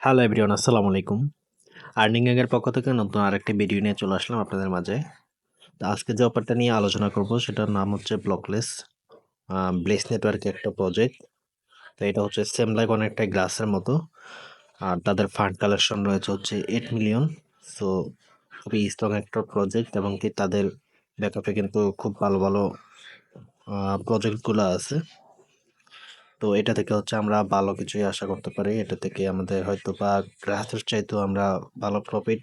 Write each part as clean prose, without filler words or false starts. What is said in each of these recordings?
Hello everyone, আসসালামু আলাইকুম। Earning এর পক্ষ থেকে নতুন আরেকটি ভিডিও নিয়ে চলে আসলাম আপনাদের মাঝে। তো আজকে যে অফারটা নিয়ে আলোচনা করব সেটার নাম হচ্ছে ব্লকলেস ব্লেস নেটওয়ার্কের একটা প্রজেক্ট। তো এটা হচ্ছে সেম লাইক অনেকটা গ্লাসের মতো। আর তাদের ফান্ড কালেকশন রয়েছে হচ্ছে 8 মিলিয়ন। সো খুবই স্ট্রং একটা প্রজেক্ট এবং কি তাদের ব্যাকআপে কিন্তু খুব ভালো ভালো প্রজেক্টগুলো আছে। তো এটা থেকে হচ্ছে আমরা ভালো কিছুই আশা করতে পারি। এটা থেকে আমাদের হয়তো বা গ্রাহকের চাইতেও আমরা ভালো প্রফিট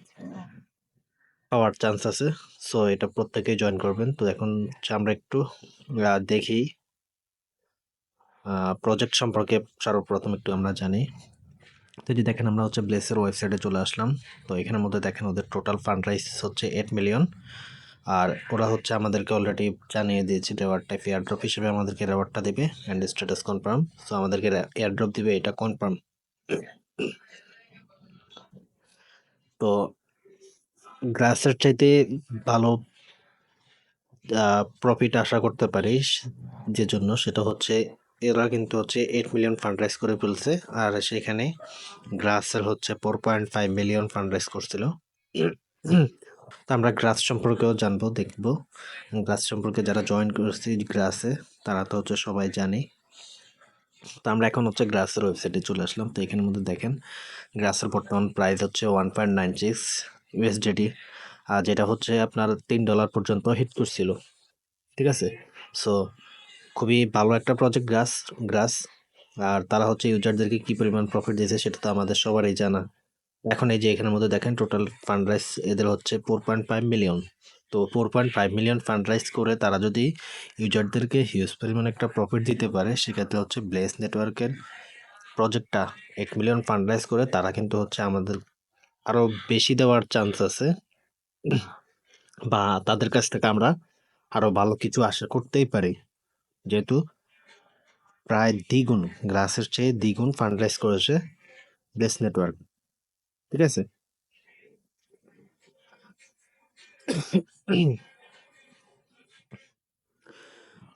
পাওয়ার চান্স আছে। সো এটা প্রত্যেকেই জয়েন করবেন। তো এখন হচ্ছে আমরা একটু দেখি প্রজেক্ট সম্পর্কে সর্বপ্রথম একটু আমরা জানি। তো যদি দেখেন আমরা হচ্ছে ব্লেসের ওয়েবসাইটে চলে আসলাম। তো এখানের মধ্যে দেখেন ওদের টোটাল ফান্ড রাইজ হচ্ছে 8 মিলিয়ন। আর ওরা হচ্ছে আমাদেরকে অলরেডি জানিয়ে দিয়েছে রেওয়ার্ড টাইপ এয়ারড্রপ হিসেবে আমাদেরকে রেওয়ার্ডটা দেবে অ্যান্ড স্ট্যাটাস কনফার্ম। সো আমাদেরকে এয়ারড্রপ দিবে, এটা কনফার্ম। তো গ্রাসের চাইতে ভালো প্রফিট আশা করতে পারিস, যে জন্য সেটা হচ্ছে এরা কিন্তু হচ্ছে 8 মিলিয়ন ফান্ড রাইজ করে ফেলছে। আর সেখানে গ্রাসের হচ্ছে 4.5 মিলিয়ন ফান্ড রাইজ করছিল। তো আমরা গ্রাস সম্পর্কেও জানবো, দেখবো। গ্রাস সম্পর্কে যারা জয়েন করছে গ্রাসে তারা তো হচ্ছে সবাই জানে। তো আমরা এখন হচ্ছে গ্রাসের ওয়েবসাইটে চলে আসলাম। তো এখানের মধ্যে দেখেন গ্রাসের বর্তমান প্রাইস হচ্ছে 1.96 ইউএসডিটি, আর যেটা হচ্ছে আপনার $3 পর্যন্ত হিট করছিল। ঠিক আছে। সো খুবই ভালো একটা প্রজেক্ট গ্রাস। আর তারা হচ্ছে ইউজারদেরকে কি পরিমাণ প্রফিট দিয়েছে সেটা তো আমাদের সবারই জানা। এখন এই যে এখানের মধ্যে দেখেন টোটাল ফান্ড রাইজ এদের হচ্ছে 4.5 মিলিয়ন। তো 4.5 মিলিয়ন ফান্ড রাইজ করে তারা যদি ইউজারদেরকে হিউজ পরিমাণ একটা প্রফিট দিতে পারে, সেক্ষেত্রে হচ্ছে ব্লেস নেটওয়ার্কের প্রজেক্টটা 8 মিলিয়ন ফান্ড রাইজ করে তারা কিন্তু হচ্ছে আমাদের আরও বেশি দেওয়ার চান্স আছে, বা তাদের কাছ থেকে আমরা আরও ভালো কিছু আশা করতেই পারি, যেহেতু প্রায় দ্বিগুণ, গ্রাসের চেয়ে দ্বিগুণ ফান্ড রাইজ করেছে ব্লেস নেটওয়ার্ক। ঠিক আছে।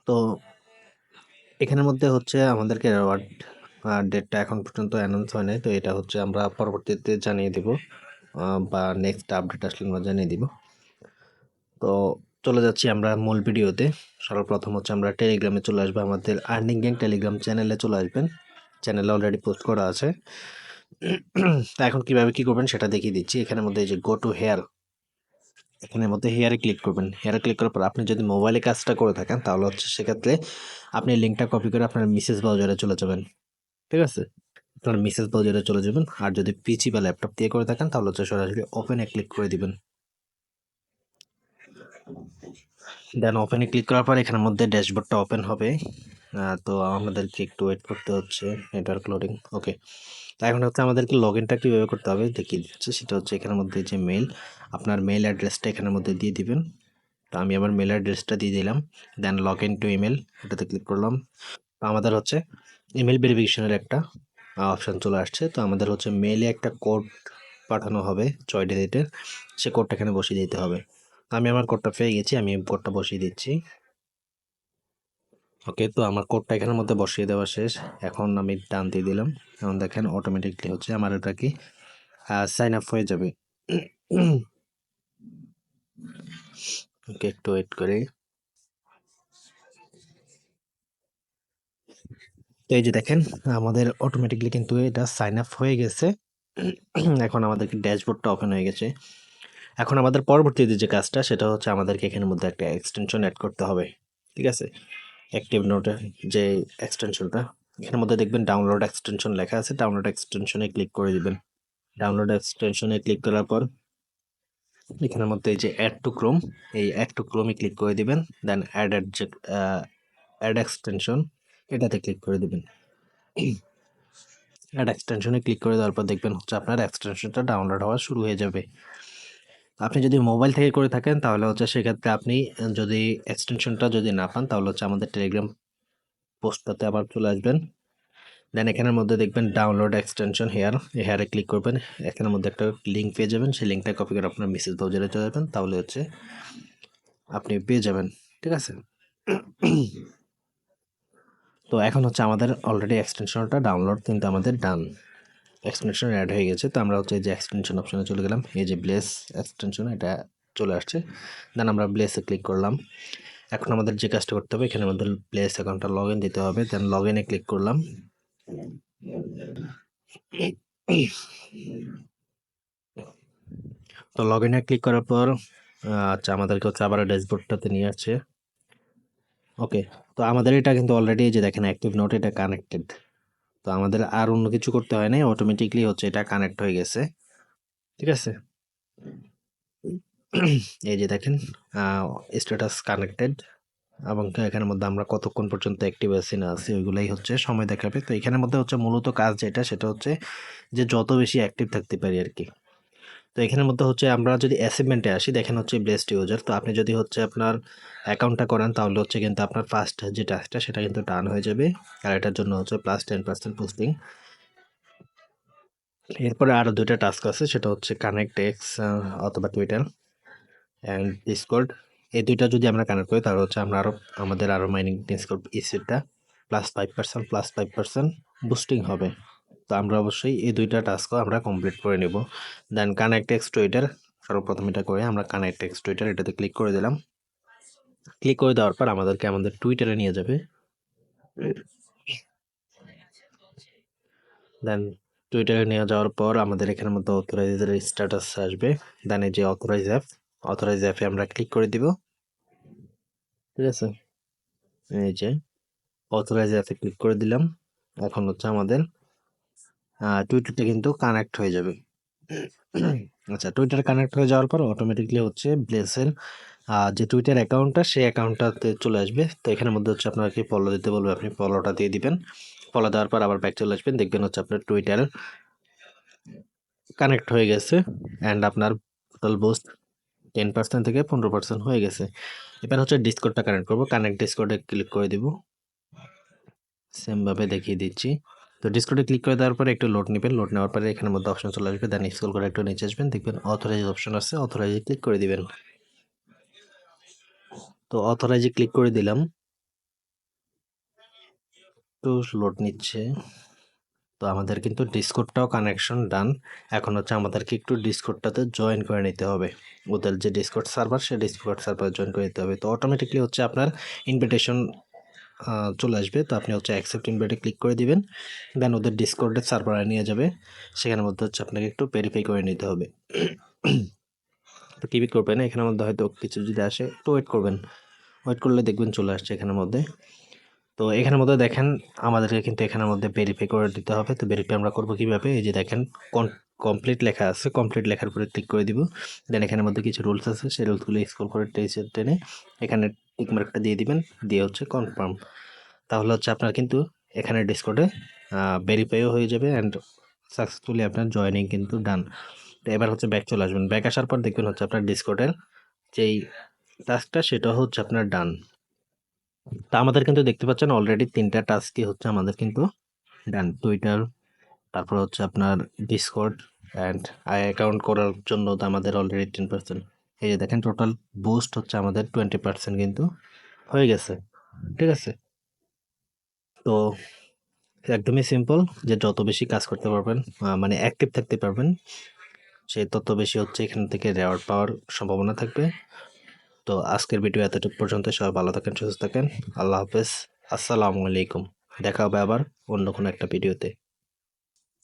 তো এখানের মধ্যে হচ্ছে আমাদেরকে রেওয়ার্ড ডেটটা এখন পর্যন্ত অ্যানাউন্স হয় নাই। তো এটা হচ্ছে আমরা পরবর্তীতে জানিয়ে দিব, বা নেক্সট আপডেট আসলে আমরা জানিয়ে দিব। তো চলে যাচ্ছি আমরা মূল ভিডিওতে। সর্বপ্রথম হচ্ছে আমরা টেলিগ্রামে চলে আসবো, আমাদের আর্নিং গ্যাং টেলিগ্রাম চ্যানেলে চলে আসবেন। চ্যানেলে অলরেডি পোস্ট করা আছে। তা এখন কিভাবে কি করবেন সেটা দেখিয়ে দিচ্ছি। এখানের মধ্যে এই যে গো টু হেয়ার, এখানের মধ্যে হেয়ারে ক্লিক করবেন। হেয়ারে ক্লিক করার পর আপনি যদি মোবাইলে কাজটা করে থাকেন তাহলে হচ্ছে সেক্ষেত্রে আপনি লিঙ্কটা কপি করে আপনার মিসেস ব্রাউজারে চলে যাবেন। ঠিক আছে। আপনার মিসেস ব্রাউজারে চলে যাবেন। আর যদি পিসি বা ল্যাপটপ দিয়ে করে থাকেন তাহলে হচ্ছে সরাসরি ওপেনে ক্লিক করে দিবেন। দেন ওপেনে ক্লিক করার পর এখানের মধ্যে ড্যাশবোর্ডটা ওপেন হবে। তো আমাদেরকে একটু ওয়েট করতে হচ্ছে, নেটওয়ার্ক লোডিং। ওকে। তো এখন হচ্ছে আমাদেরকে লগ ইনটা কীভাবে করতে হবে দেখিয়ে দিচ্ছে। সেটা হচ্ছে এখানের মধ্যে যে মেল, আপনার মেল অ্যাড্রেসটা এখানের মধ্যে দিয়ে দিবেন। তো আমি আমার মেল অ্যাড্রেসটা দিয়ে দিলাম। দেন লগ ইন টু ইমেল, এটাতে ক্লিক করলাম। তো আমাদের হচ্ছে ইমেল ভেরিফিকেশনের একটা অপশান চলে আসছে। তো আমাদের হচ্ছে মেলে একটা কোড পাঠানো হবে 6 ডিজিটের, সে কোডটা এখানে বসিয়ে দিতে হবে। আমি আমার কোডটা পেয়ে গেছি, আমি কোডটা বসিয়ে দিচ্ছি। ওকে। তো আমার কোডটা এখানের মধ্যে বসিয়ে দেওয়া শেষ। এখন আমি ডান দিয়ে দিলাম। এখন দেখেন অটোমেটিকলি হচ্ছে আমার এটা কি সাইন আপ হয়ে যাবে। ওকে, একটু ওয়েট করে। তো এই যে দেখেন আমাদের অটোমেটিকলি কিন্তু এটা সাইন আপ হয়ে গেছে। এখন আমাদেরকে ড্যাশবোর্ডটা ওপেন হয়ে গেছে। এখন আমাদের পরবর্তীতে যে কাজটা সেটা হচ্ছে আমাদেরকে এখানের মধ্যে একটা এক্সটেনশন অ্যাড করতে হবে। ঠিক আছে। অ্যাক্টিভ নোটের যে এক্সটেনশনটা, এখানের মধ্যে দেখবেন ডাউনলোড এক্সটেনশন লেখা আছে। ডাউনলোড এক্সটেনশনে ক্লিক করে দিবেন। ডাউনলোড এক্সটেনশনে ক্লিক করার পর এখানের মধ্যে এই যে অ্যাড টু ক্রোম, এই অ্যাড টু ক্রোমে ক্লিক করে দিবেন। দেন অ্যাড এক্সটেনশন, এটাতে ক্লিক করে দিবেন। অ্যাড এক্সটেনশনে ক্লিক করে দেওয়ার পর দেখবেন হচ্ছে আপনার এক্সটেনশনটা ডাউনলোড হওয়া শুরু হয়ে যাবে। আপনি যদি মোবাইল থেকে করে থাকেন তাহলে হচ্ছে সেক্ষেত্রে আপনি যদি এক্সটেনশনটা যদি না পান তাহলে হচ্ছে আমাদের টেলিগ্রাম পোস্টটাতে আবার চলে আসবেন। দেন এখানের মধ্যে দেখবেন ডাউনলোড এক্সটেনশন হেয়ার, এই হেয়ারে ক্লিক করবেন। এখানের মধ্যে একটা লিঙ্ক পেয়ে যাবেন, সেই লিঙ্কটা কপি করে আপনার মেসেজ ব্রাউজারে চলে যাবেন, তাহলে হচ্ছে আপনি পেয়ে যাবেন। ঠিক আছে। তো এখন হচ্ছে আমাদের অলরেডি এক্সটেনশনটা ডাউনলোড কিন্তু আমাদের ডান। এক্সটেনশন অ্যাড হয়ে গেছে। তো আমরা হচ্ছে যে এক্সটেনশন অপশনে চলে গেলাম, এই যে ব্লেস এক্সটেনশন এটা চলে আসছে। দেন আমরা ব্লেসে ক্লিক করলাম। এখন আমাদের যে কাজটা করতে হবে, এখানে আমাদের ব্লেস অ্যাকাউন্টটা লগ ইন দিতে হবে। দেন লগ ইনে ক্লিক করলাম। তো লগ ইনে ক্লিক করার পর আচ্ছা আমাদেরকে হচ্ছে আবার ড্যাশবোর্ডটাতে নিয়ে আসছে। ওকে, তো আমাদের এটা কিন্তু অলরেডি যে দেখেন অ্যাক্টিভ নোট এটা কানেক্টেড। তো আমাদের আর অন্য কিছু করতে হয় নাই, অটোমেটিকলি হচ্ছে এটা কানেক্ট হয়ে গেছে। ঠিক আছে, এই যে দেখেন স্ট্যাটাস কানেক্টেড, এবং এখানের মধ্যে আমরা কতক্ষণ পর্যন্ত অ্যাক্টিভ আছি না আছি ওইগুলাই হচ্ছে সময় দেখাবে। তো এখানের মধ্যে হচ্ছে মূলত কাজ যেটা সেটা হচ্ছে যে যত বেশি অ্যাক্টিভ থাকতে পারি আর কি। তো এখানের মধ্যে হচ্ছে আমরা যদি অ্যাচিভমেন্টে আসি, দেখেন হচ্ছে বেস্ট ইউজার। তো আপনি যদি হচ্ছে আপনার অ্যাকাউন্টটা করেন তাহলে হচ্ছে কিন্তু আপনার ফার্স্ট যে টাস্কটা সেটা কিন্তু ডান হয়ে যাবে, আর এটার জন্য হচ্ছে +10% পোস্টিং। এরপরে আরও দুইটা টাস্ক আছে, সেটা হচ্ছে কানেক্ট এক্স অথবা টুইটার অ্যান্ড ডিসকর্ড। এই দুইটা যদি আমরা কানেক্ট করি তাহলে হচ্ছে আমরা আমাদের আরও মাইনিং ডিসকর্ড ইস্যুটা +5% বুস্টিং হবে। তো আমরা অবশ্যই এই দুইটা টাস্কও আমরা কমপ্লিট করে নেব। দেন কানেক্ট এক্স টুইটার, সর্বপ্রথম এটা করে আমরা কানেক্ট এক্স টুইটার এটাতে ক্লিক করে দিলাম। ক্লিক করে দেওয়ার পর আমাদেরকে আমাদের টুইটারে নিয়ে যাবে। দেন টুইটারে নিয়ে যাওয়ার পর আমাদের এখানের মধ্যে অথরাইজের স্ট্যাটাস আসবে। দেন এই যে অথরাইজ অ্যাপে আমরা ক্লিক করে দিব। ঠিক আছে, এই যে অথরাইজ অ্যাপে ক্লিক করে দিলাম। এখন হচ্ছে আমাদের টুইটারটা কিন্তু কানেক্ট হয়ে যাবে। আচ্ছা, টুইটার কানেক্ট হয়ে যাওয়ার পর অটোমেটিকলি হচ্ছে ব্লেসের যে টুইটার অ্যাকাউন্টটা সেই অ্যাকাউন্টটাতে চলে আসবে। তো এখানের মধ্যে হচ্ছে আপনাকে ফলো দিতে বলবে, আপনি ফলোটা দিয়ে দিবেন। ফলো দেওয়ার পর আবার ব্যাক চলে আসবেন, দেখবেন হচ্ছে আপনার টুইটার কানেক্ট হয়ে গেছে অ্যান্ড আপনার টোটাল বুস্ট 10% থেকে 15% হয়ে গেছে। এবার হচ্ছে ডিসকর্ডটা কানেক্ট করবো, কানেক্ট ডিসকর্ডে ক্লিক করে দিব। সেমভাবে দেখিয়ে দিচ্ছি। তো ডিসকর্ডে ক্লিক করে দেওয়ার পরে একটু লোড নেবেন, লোড নেওয়ার পরে এখানের মধ্যে অপশন চলে আসবে। দেন স্ক্রল করে একটু নিচে আসবেন, দেখবেন অথরাইজ অপশন আছে, অথরাইজে ক্লিক করে দিবেন। তো অথরাইজে ক্লিক করে দিলাম, একটু লোড নিচ্ছে। তো আমাদের কিন্তু ডিসকর্ডটাও কানেকশন ডান। এখন হচ্ছে আমাদেরকে একটু ডিসকর্ডটাতে জয়েন করে নিতে হবে, ওদের যে ডিসকর্ড সার্ভার সে ডিসকর্ড সার্ভার জয়েন করে নিতে হবে। তো অটোমেটিকলি হচ্ছে আপনার ইনভিটেশন চলে আসবে। তো আপনি হচ্ছে অ্যাকসেপ্ট ইনভাইটে ক্লিক করে দিবেন। দেন ওদের ডিসকর্ডের সার্ভারে নিয়ে যাবে, সেখানের মধ্যে হচ্ছে আপনাকে একটু ভেরিফাই করে নিতে হবে। তো টিভি করবেন না, এখানের মধ্যে হয়তো কিছু যদি আসে একটু ওয়েট করবেন, ওয়েট করলে দেখবেন চলে আসছে এখানের মধ্যে। তো এখানের মধ্যে দেখেন আমাদেরকে কিন্তু এখানের মধ্যে ভেরিফাই করে দিতে হবে। তো ভেরিফাই আমরা করবো কীভাবে, এই যে দেখেন কমপ্লিট লেখা আছে, কমপ্লিট লেখার পরে ক্লিক করে দিব। দেন এখানের মধ্যে কিছু রুলস আছে, সেই রুলসগুলো স্ক্রল করে টেনে এখানে টিকমার্কটা দিয়ে দিবেন, দিয়ে হচ্ছে কনফার্ম। তাহলে হচ্ছে আপনার কিন্তু এখানে ডিসকর্ডে ভেরিফাইও হয়ে যাবে অ্যান্ড সাকসেসফুলি আপনার জয়েনিং কিন্তু ডান। তো এবার হচ্ছে ব্যাক চলে আসবেন, ব্যাক আসার পর দেখবেন হচ্ছে আপনার ডিসকর্ডের যেই টাস্কটা সেটা হচ্ছে আপনার ডান। তা আমাদের কিন্তু দেখতে পাচ্ছেন অলরেডি 3টা টাস্কই হচ্ছে আমাদের কিন্তু ডান। টুইটার, তারপর হচ্ছে আপনার ডিসকর্ড অ্যান্ড অ্যাকাউন্ট করার জন্য তো আমাদের অলরেডি 10%। এই যে দেখেন টোটাল বুস্ট হচ্ছে আমাদের 20% কিন্তু হয়ে গেছে। ঠিক আছে, তো একদমই সিম্পল, যে যত বেশি কাজ করতে পারবেন মানে অ্যাক্টিভ থাকতে পারবেন, সে তত বেশি হচ্ছে এখান থেকে রেওয়ার্ড পাওয়ার সম্ভাবনা থাকবে। তো আজকের ভিডিও এতটুকু পর্যন্ত, সবাই ভালো থাকেন, সুস্থ থাকেন, আল্লাহ হাফেজ, আসসালামু আলাইকুম। দেখা হবে আবার অন্য কোনো একটা ভিডিওতে।